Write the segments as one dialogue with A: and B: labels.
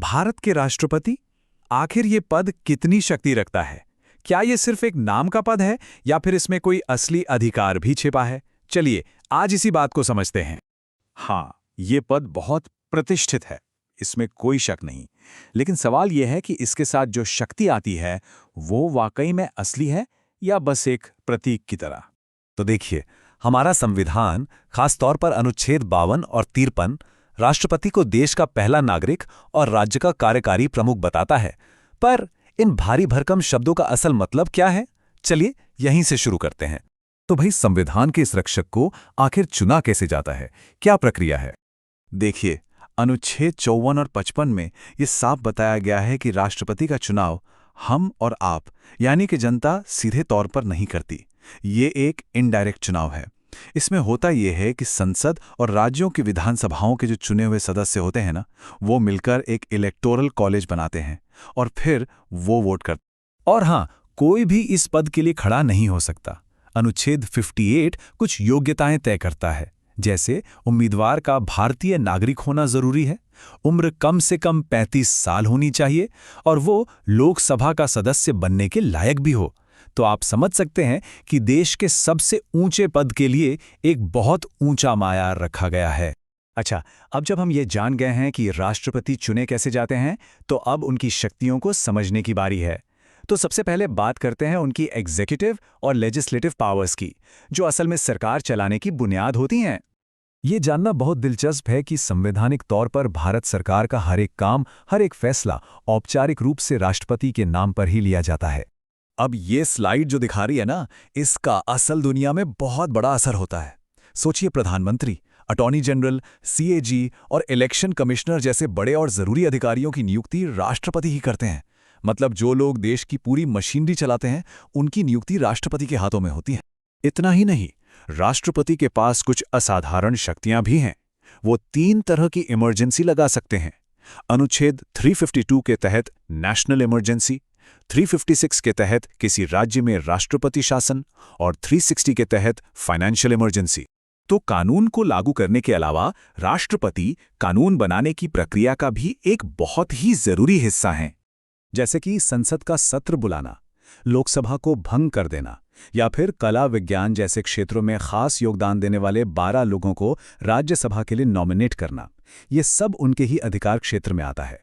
A: भारत के राष्ट्रपति, आखिर ये पद कितनी शक्ति रखता है? क्या ये सिर्फ एक नाम का पद है या फिर इसमें कोई असली अधिकार भी छिपा है? चलिए आज इसी बात को समझते हैं।
B: हाँ, ये पद बहुत प्रतिष्ठित है, इसमें कोई शक नहीं। लेकिन सवाल यह है कि इसके साथ जो शक्ति आती है वो वाकई में असली है या बस एक प्रतीक की तरह।
C: तो देखिए, हमारा संविधान खासतौर पर अनुच्छेद 52 और 53 राष्ट्रपति को देश का पहला नागरिक और राज्य का कार्यकारी प्रमुख बताता है। पर इन भारी भरकम शब्दों का असल मतलब क्या है? चलिए यहीं से शुरू करते हैं। तो भाई, संविधान के इस रक्षक को आखिर चुना कैसे जाता है? क्या प्रक्रिया है?
B: देखिए, अनुच्छेद 54 और 55 में ये साफ बताया गया है कि राष्ट्रपति का चुनाव हम और आप यानी कि जनता सीधे तौर पर नहीं करती। ये एक इनडायरेक्ट चुनाव है। इसमें होता यह है कि संसद और राज्यों की विधानसभाओं के जो चुने हुए सदस्य होते हैं ना, वो मिलकर एक इलेक्टोरल कॉलेज बनाते हैं और फिर वो वोट करते।
C: और हाँ, कोई भी इस पद के लिए खड़ा नहीं हो सकता। अनुच्छेद 58 कुछ योग्यताएं तय करता है, जैसे उम्मीदवार का भारतीय नागरिक होना जरूरी है, उम्र कम से कम 35 साल होनी चाहिए और वो लोकसभा का सदस्य बनने के लायक भी हो। तो आप समझ सकते हैं कि देश के सबसे ऊंचे पद के लिए एक बहुत ऊंचा मायार रखा गया है।
A: अच्छा, अब जब हम ये जान गए हैं कि राष्ट्रपति चुने कैसे जाते हैं, तो अब उनकी शक्तियों को समझने की बारी है। तो सबसे पहले बात करते हैं उनकी एग्जीक्यूटिव और लेजिस्लेटिव पावर्स की, जो असल में सरकार चलाने की बुनियाद होती हैं।
C: ये जानना बहुत दिलचस्प है कि संवैधानिक तौर पर भारत सरकार का हर एक काम, हर एक फैसला औपचारिक रूप से राष्ट्रपति के नाम पर ही लिया जाता है।
B: अब ये स्लाइड जो दिखा रही है ना, इसका असल दुनिया में बहुत बड़ा असर होता है। सोचिए, प्रधानमंत्री, अटॉर्नी जनरल, सीएजी और इलेक्शन कमिश्नर जैसे बड़े और जरूरी अधिकारियों की नियुक्ति राष्ट्रपति ही करते हैं। मतलब जो लोग देश की पूरी मशीनरी चलाते हैं, उनकी नियुक्ति राष्ट्रपति के हाथों में होती है। इतना ही नहीं, राष्ट्रपति के पास कुछ असाधारण शक्तियां भी हैं। वो 3 तरह की इमरजेंसी लगा सकते हैं। अनुच्छेद 352 के तहत नेशनल इमरजेंसी, 356 के तहत किसी राज्य में राष्ट्रपति शासन और 360 के तहत फाइनेंशियल इमरजेंसी। तो कानून को लागू करने के अलावा राष्ट्रपति कानून बनाने की प्रक्रिया का भी एक बहुत ही जरूरी हिस्सा है,
C: जैसे कि संसद का सत्र बुलाना, लोकसभा को भंग कर देना या फिर कला विज्ञान जैसे क्षेत्रों में खास योगदान देने वाले 12 लोगों को राज्यसभा के लिए नॉमिनेट करना। ये सब उनके ही अधिकार क्षेत्र में आता है।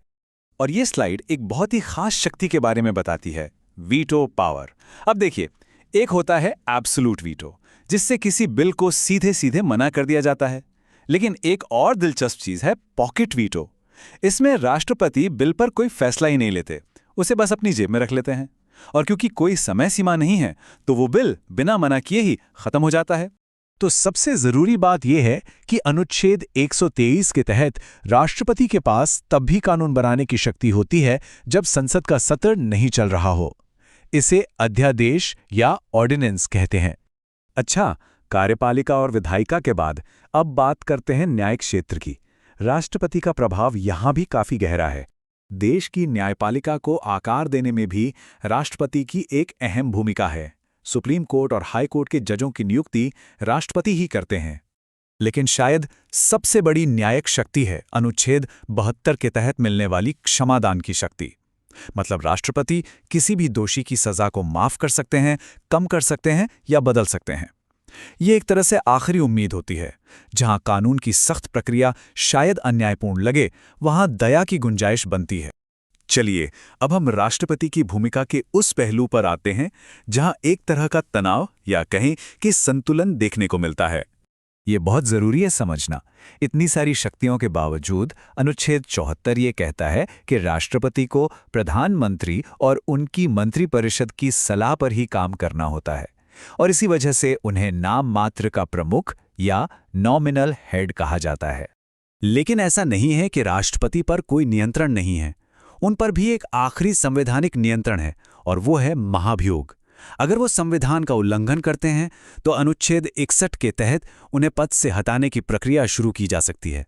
B: और ये स्लाइड एक बहुत ही खास शक्ति के बारे में बताती है, वीटो पावर। अब देखिए, एक होता है एब्सोल्यूट वीटो, जिससे किसी बिल को सीधे सीधे मना कर दिया जाता है। लेकिन एक और दिलचस्प चीज है पॉकेट वीटो। इसमें राष्ट्रपति बिल पर कोई फैसला ही नहीं लेते, उसे बस अपनी जेब में रख लेते हैं। और क्योंकि कोई समय सीमा नहीं है, तो वो बिल बिना मना किए ही खत्म हो जाता है।
C: तो सबसे जरूरी बात यह है कि अनुच्छेद 123 के तहत राष्ट्रपति के पास तब भी कानून बनाने की शक्ति होती है जब संसद का सत्र नहीं चल रहा हो। इसे अध्यादेश या ऑर्डिनेंस कहते हैं। अच्छा, कार्यपालिका और विधायिका के बाद अब बात करते हैं न्यायिक क्षेत्र की। राष्ट्रपति का प्रभाव यहां भी काफी गहरा है। देश की न्यायपालिका को आकार देने में भी राष्ट्रपति की एक अहम भूमिका है। सुप्रीम कोर्ट और हाई कोर्ट के जजों की नियुक्ति राष्ट्रपति ही करते हैं। लेकिन शायद सबसे बड़ी न्यायिक शक्ति है अनुच्छेद 72 के तहत मिलने वाली क्षमादान की शक्ति। मतलब राष्ट्रपति किसी भी दोषी की सजा को माफ कर सकते हैं, कम कर सकते हैं या बदल सकते हैं। ये एक तरह से आखिरी उम्मीद होती है। जहां कानून की सख्त प्रक्रिया शायद अन्यायपूर्ण लगे, वहां दया की गुंजाइश बनती है।
B: चलिए, अब हम राष्ट्रपति की भूमिका के उस पहलू पर आते हैं जहां एक तरह का तनाव या कहें कि संतुलन देखने को मिलता है।
C: ये बहुत जरूरी है समझना। इतनी सारी शक्तियों के बावजूद अनुच्छेद 74 ये कहता है कि राष्ट्रपति को प्रधानमंत्री और उनकी मंत्रिपरिषद की सलाह पर ही काम करना होता है, और इसी वजह से उन्हें नाम मात्र का प्रमुख या नॉमिनल हेड कहा जाता है। लेकिन ऐसा नहीं है कि राष्ट्रपति पर कोई नियंत्रण नहीं है। उन पर भी एक आखिरी संवैधानिक नियंत्रण है, और वो है महाभियोग। अगर वो संविधान का उल्लंघन करते हैं तो अनुच्छेद 61 के तहत उन्हें पद से हटाने की प्रक्रिया शुरू की जा सकती है।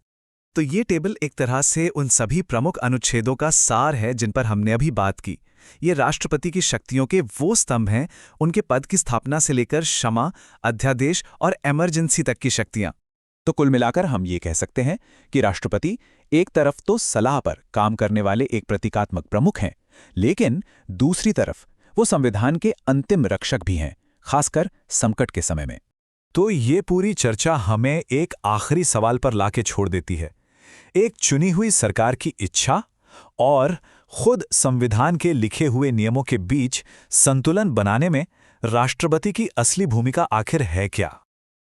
C: तो ये टेबल एक तरह से उन सभी प्रमुख अनुच्छेदों का सार है जिन पर हमने अभी बात की। ये राष्ट्रपति की शक्तियों के वो स्तंभ हैं, उनके पद की स्थापना से लेकर क्षमा, अध्यादेश और इमरजेंसी तक की शक्तियां।
A: तो कुल मिलाकर हम ये कह सकते हैं कि राष्ट्रपति एक तरफ तो सलाह पर काम करने वाले एक प्रतीकात्मक प्रमुख हैं, लेकिन दूसरी तरफ वो संविधान के अंतिम रक्षक भी हैं, खासकर संकट के समय में।
B: तो ये पूरी चर्चा हमें एक आखिरी सवाल पर लाके छोड़ देती है। एक चुनी हुई सरकार की इच्छा और खुद संविधान के लिखे हुए नियमों के बीच संतुलन बनाने में राष्ट्रपति की असली भूमिका आखिर है क्या?